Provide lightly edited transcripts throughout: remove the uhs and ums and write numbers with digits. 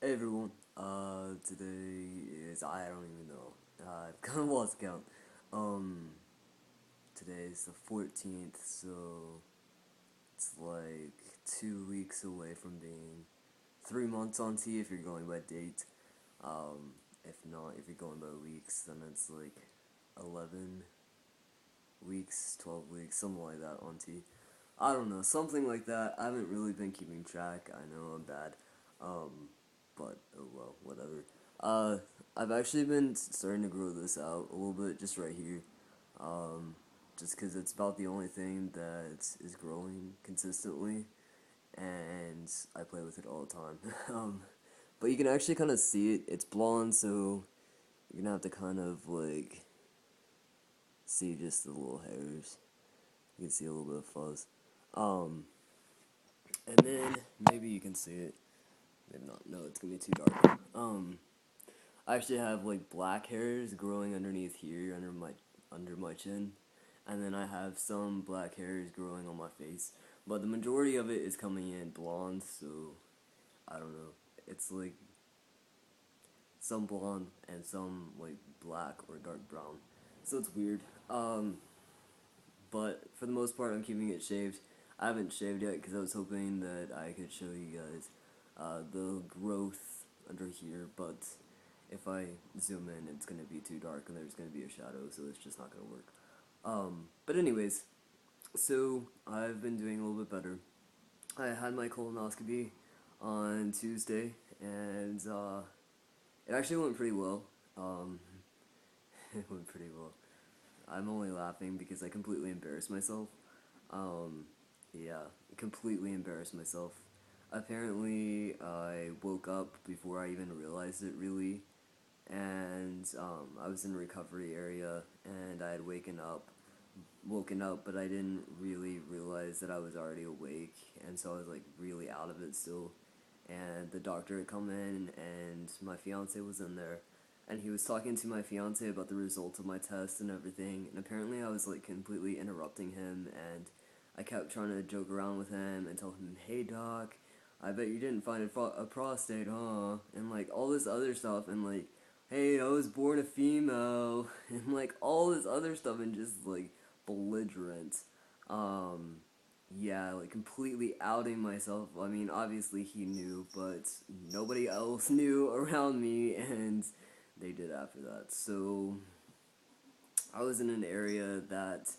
Hey everyone, today is, I don't even know, I've kind of lost count. Um, Today is the 14th, so it's like 2 weeks away from being 3 months on T if you're going by date. If not, if you're going by weeks, then it's like 11 weeks, 12 weeks, something like that on T. I don't know, something like that. I haven't really been keeping track. I know I'm bad. Um, but oh well, whatever. Uh, I've actually been starting to grow this out a little bit, just right here. Um, just because it's about the only thing that is growing consistently, and I play with it all the time. But you can actually kind of see it. It's blonde, so you're gonna have to kind of like see just the little hairs. You can see a little bit of fuzz. Um, and then maybe you can see it. Maybe not. No, it's gonna be too dark. I actually have like black hairs growing underneath here, under my chin, and then I have some black hairs growing on my face. But the majority of it is coming in blonde, so I don't know. It's like some blonde and some like black or dark brown. So it's weird. But for the most part, I'm keeping it shaved. I haven't shaved yet because I was hoping that I could show you guys the growth under here, but if I zoom in, it's going to be too dark and there's going to be a shadow, so it's just not going to work. But anyways, so I've been doing a little bit better. I had my colonoscopy on Tuesday, and it actually went pretty well. Um, it went pretty well. I'm only laughing because I completely embarrassed myself. Um, yeah, completely embarrassed myself. Apparently, I woke up before I even realized it, really, and I was in the recovery area, and I had woken up, but I didn't really realize that I was already awake, and so I was like really out of it still. And the doctor had come in, and my fiance was in there, and he was talking to my fiance about the results of my test and everything. And apparently, I was like completely interrupting him, and I kept trying to joke around with him and tell him, "Hey doc, I bet you didn't find a prostate, huh?" And like all this other stuff, and like, "Hey, I was born a female," and like all this other stuff, and just like belligerent. Um, yeah, like completely outing myself. I mean, obviously he knew, but nobody else knew around me, and they did after that. So I was in an area that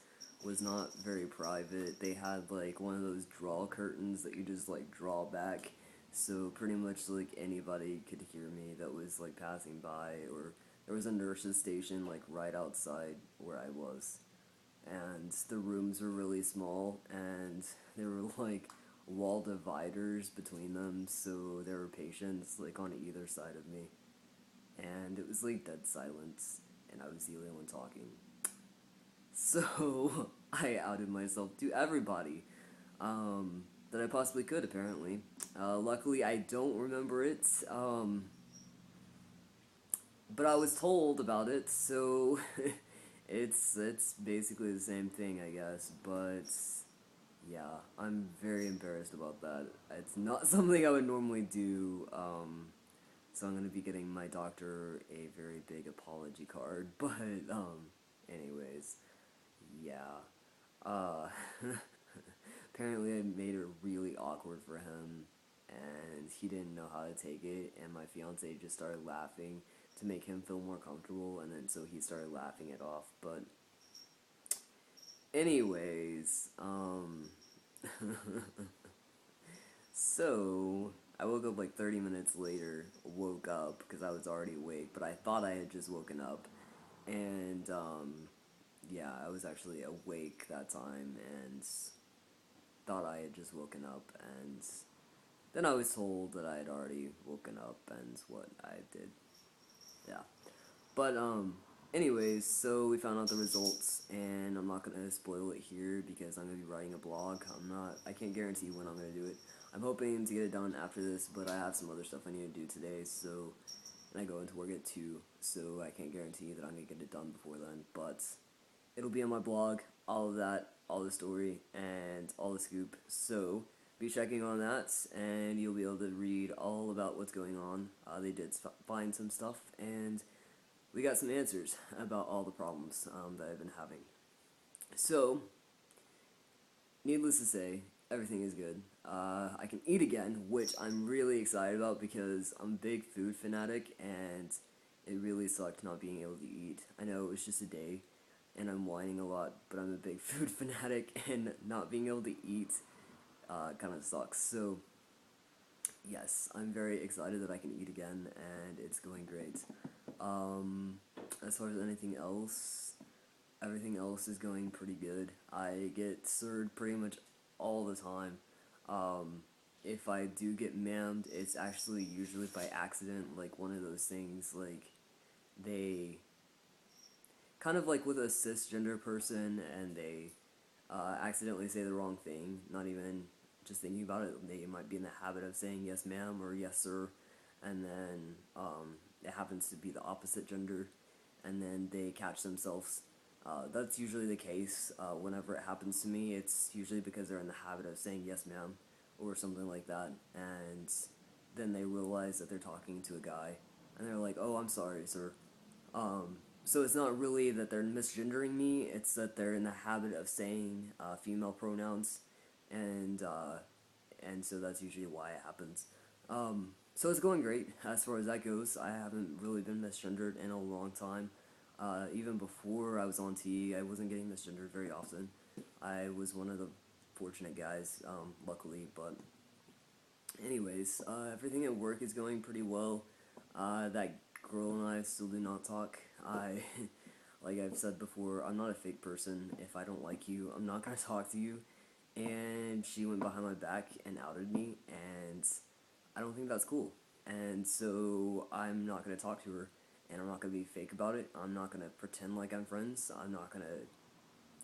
was not very private. They had like one of those draw curtains that you just like draw back. So pretty much like anybody could hear me that was like passing by, or there was a nurse's station like right outside where I was, and the rooms were really small, and there were like wall dividers between them, so there were patients like on either side of me, and it was like dead silence, and I was the only one talking. So I outed myself to everybody that I possibly could, apparently. Luckily, I don't remember it, but I was told about it, so it's basically the same thing, I guess. But yeah, I'm very embarrassed about that. It's not something I would normally do. So I'm gonna be getting my doctor a very big apology card. But anyways, yeah. Uh, apparently I made it really awkward for him, and he didn't know how to take it, and my fiance just started laughing to make him feel more comfortable, and then so he started laughing it off. But anyways, so I woke up like 30 minutes later, woke up because I was already awake, but I thought I had just woken up, and yeah, I was actually awake that time, and thought I had just woken up, and then I was told that I had already woken up, and what I did. Yeah. But, anyways, so we found out the results, and I'm not gonna spoil it here because I'm gonna be writing a blog. I can't guarantee when I'm gonna do it. I'm hoping to get it done after this, but I have some other stuff I need to do today, so, and I go into work at 2, so I can't guarantee that I'm gonna get it done before then, but it'll be on my blog, all of that, all the story, and all the scoop. So be checking on that, and you'll be able to read all about what's going on. They did find some stuff, and we got some answers about all the problems that I've been having. So, needless to say, everything is good. I can eat again, which I'm really excited about because I'm a big food fanatic, and it really sucked not being able to eat. I know it was just a day, and I'm whining a lot, but I'm a big food fanatic, and not being able to eat kind of sucks. So, yes, I'm very excited that I can eat again, and it's going great. As far as anything else, everything else is going pretty good. I get served pretty much all the time. If I do get mammed, it's actually usually by accident, like one of those things, like they kind of like with a cisgender person and they accidentally say the wrong thing, not even just thinking about it, they might be in the habit of saying yes ma'am or yes sir, and then it happens to be the opposite gender, and then they catch themselves. That's usually the case. Whenever it happens to me, it's usually because they're in the habit of saying yes ma'am or something like that, and then they realize that they're talking to a guy, and they're like, oh, I'm sorry, sir. So it's not really that they're misgendering me, it's that they're in the habit of saying female pronouns, and so that's usually why it happens. So it's going great as far as that goes. I haven't really been misgendered in a long time. Even before I was on T, I wasn't getting misgendered very often. I was one of the fortunate guys, luckily, but anyways, everything at work is going pretty well. That girl and I still do not talk. Like I've said before, I'm not a fake person. If I don't like you, I'm not gonna talk to you. And she went behind my back and outed me, and I don't think that's cool. And so I'm not gonna talk to her, and I'm not gonna be fake about it. I'm not gonna pretend like I'm friends. I'm not gonna.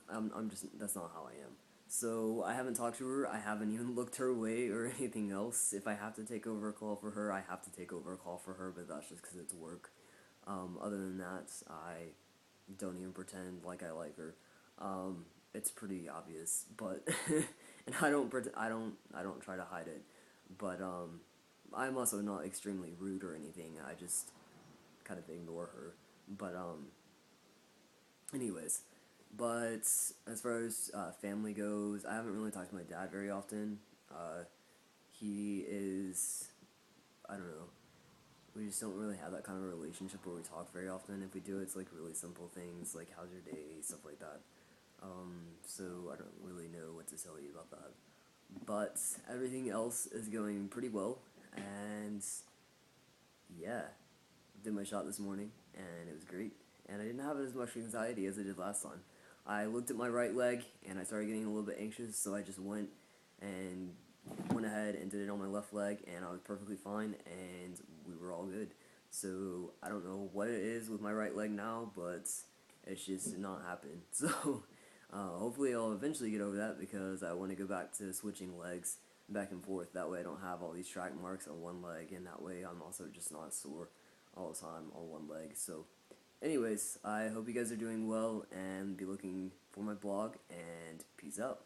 I'm just. That's not how I am. So I haven't talked to her. I haven't even looked her way or anything else. If I have to take over a call for her, I have to take over a call for her. But that's just because it's work. Other than that, I don't even pretend like I like her. It's pretty obvious, but and I don't try to hide it. But I'm also not extremely rude or anything. I just kind of ignore her. But anyways, but as far as family goes, I haven't really talked to my dad very often. He is, I don't know. We just don't really have that kind of relationship where we talk very often. If we do, it's like really simple things like how's your day, stuff like that. So I don't really know what to tell you about that. But everything else is going pretty well, and yeah, did my shot this morning, and it was great. And I didn't have as much anxiety as I did last time. I looked at my right leg, and I started getting a little bit anxious, so I just and went ahead and did it on my left leg, and I was perfectly fine, and we were all good. So I don't know what it is with my right leg now, but it's just did not happen. So hopefully I'll eventually get over that because I want to go back to switching legs back and forth. That way I don't have all these track marks on one leg, and that way I'm also just not sore all the time on one leg. So anyways, I hope you guys are doing well and be looking for my blog, and peace out.